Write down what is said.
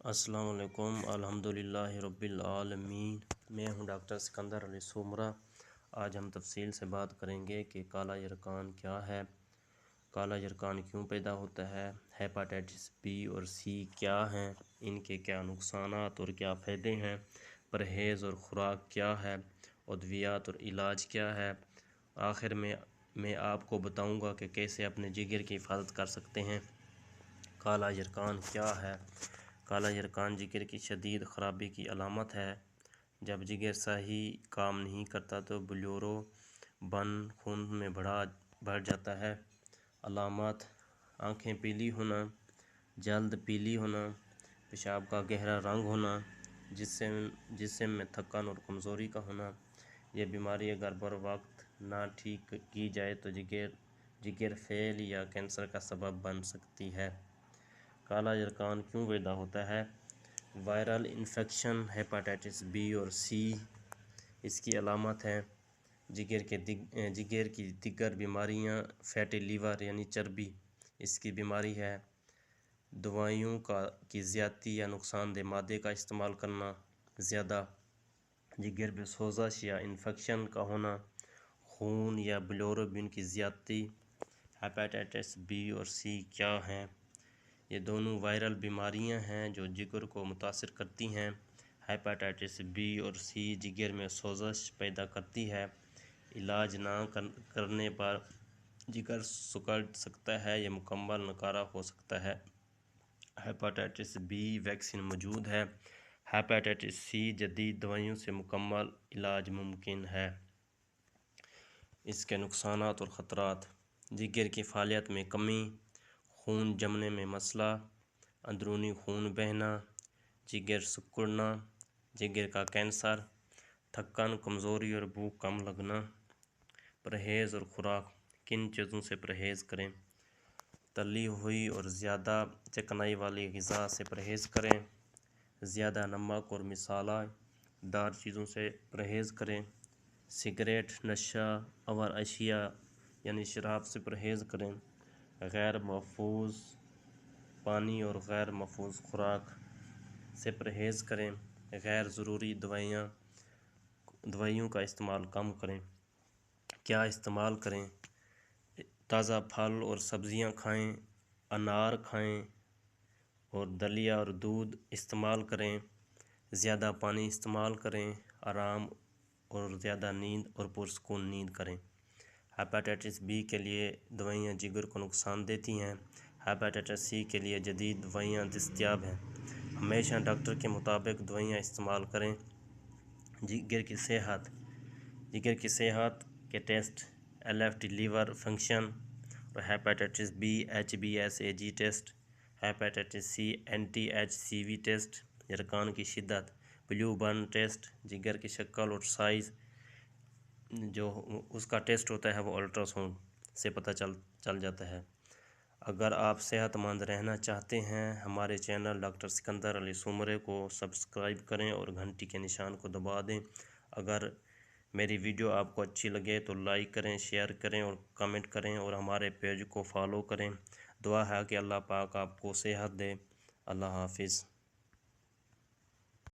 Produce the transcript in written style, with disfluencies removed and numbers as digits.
السلام علیکم۔ الحمدللہ رب العالمین۔ میں ہوں ڈاکٹر سکندر علی سومرہ۔ آج ہم تفصیل سے بات کریں گے کہ کالا یرقان کیا ہے، کالا یرقان کیوں پیدا ہوتا ہے، ہیپاٹائٹس بی اور سی کیا ہیں، ان کے کیا نقصانات اور کیا فائدے ہیں، پرہیز اور خوراک کیا ہے، ادویات اور علاج کیا ہے۔ آخر میں آپ کو بتاؤں گا کہ کیسے اپنے جگر کی حفاظت کر سکتے ہیں۔ کالا یرقان کیا ہے؟ کالا یرقان جگر کی شدید خرابی کی علامت ہے۔ جب جگر صحیح کام نہیں کرتا تو بلیروبن خون میں بڑھ جاتا ہے۔ علامات: آنکھیں پیلی ہونا، جلد پیلی ہونا، پیشاب کا گہرا رنگ ہونا، جسم میں تھکن اور کمزوری کا ہونا۔ یہ بیماری اگر بروقت نہ ٹھیک کی جائے تو جگر فیل یا کینسر کا سبب بن سکتی ہے۔ کالا یرقان کیوں پیدا ہوتا ہے؟ وائرل انفیکشن، ہیپاٹائٹس بی اور سی اس کی علامت ہیں۔ جگر کی دیگر بیماریاں: فیٹی لیور یعنی چربی اس کی بیماری ہے۔ دوائیوں کی زیادتی یا نقصان دہ مادے کا استعمال کرنا زیادہ۔ جگر میں سوزش یا انفیکشن کا ہونا۔ خون یا بلیروبن کی زیادتی۔ ہیپاٹائٹس بی اور سی کیا ہیں؟ یہ دونوں وائرل بیماریاں ہیں جو جگر کو متاثر کرتی ہیں۔ ہیپاٹائٹس بی اور سی جگر میں سوزش پیدا کرتی ہے۔ علاج نہ کرنے پر جگر سکڑ سکتا ہے یا مکمل ناکارہ ہو سکتا ہے۔ ہیپاٹائٹس بی ویکسین موجود ہے۔ ہیپاٹائٹس سی جدید دوائیوں سے مکمل علاج ممکن ہے۔ اس کے نقصانات اور خطرات: جگر کی فعالیت میں کمی، خون جمنے میں مسئلہ، اندرونی خون بہنا، جگر سکڑنا، جگر کا کینسر، تھکن، کمزوری اور بھوک کم لگنا۔ پرہیز اور خوراک: کن چیزوں سے پرہیز کریں؟ تلی ہوئی اور زیادہ چکنائی والی غذا سے پرہیز کریں۔ زیادہ نمک اور مصالحہ دار چیزوں سے پرہیز کریں۔ سگریٹ، نشہ آور اشیاء یعنی شراب سے پرہیز کریں۔ غیر محفوظ پانی اور غیر محفوظ خوراک سے پرہیز کریں۔ غیر ضروری دوائیوں کا استعمال کم کریں۔ کیا استعمال کریں؟ تازہ پھل اور سبزیاں کھائیں، انار کھائیں اور دلیہ اور دودھ استعمال کریں۔ زیادہ پانی استعمال کریں۔ آرام اور زیادہ نیند اور پرسکون نیند کریں۔ ہیپاٹائٹس بی کے لیے دوائیاں جگر کو نقصان دیتی ہیں۔ ہیپاٹائٹس سی کے لیے جدید دوائیاں دستیاب ہیں۔ ہمیشہ ڈاکٹر کے مطابق دوائیاں استعمال کریں۔ جگر کی صحت کے ٹیسٹ: LFT لیور فنکشن اور hepatitis B HbS-Ag test, hepatitis C NT-hCV test. یرقان کی شدت: بلیروبن ٹیسٹ، جگر کی شکل اور سائز جو اس کا ٹیسٹ ہوتا ہے وہ الٹرا ساؤنڈ سے پتہ چل جاتا ہے۔ اگر آپ صحت مند رہنا چاہتے ہیں ہمارے چینل ڈاکٹر سکندر علی سومرہ کو سبسکرائب کریں اور گھنٹی کے نشان کو دبا دیں۔ اگر میری ویڈیو آپ کو اچھی لگے تو لائک کریں، شیئر کریں اور کمنٹ کریں اور ہمارے پیج کو فالو کریں۔ دعا ہے کہ اللہ پاک آپ کو صحت دے۔ اللہ حافظ۔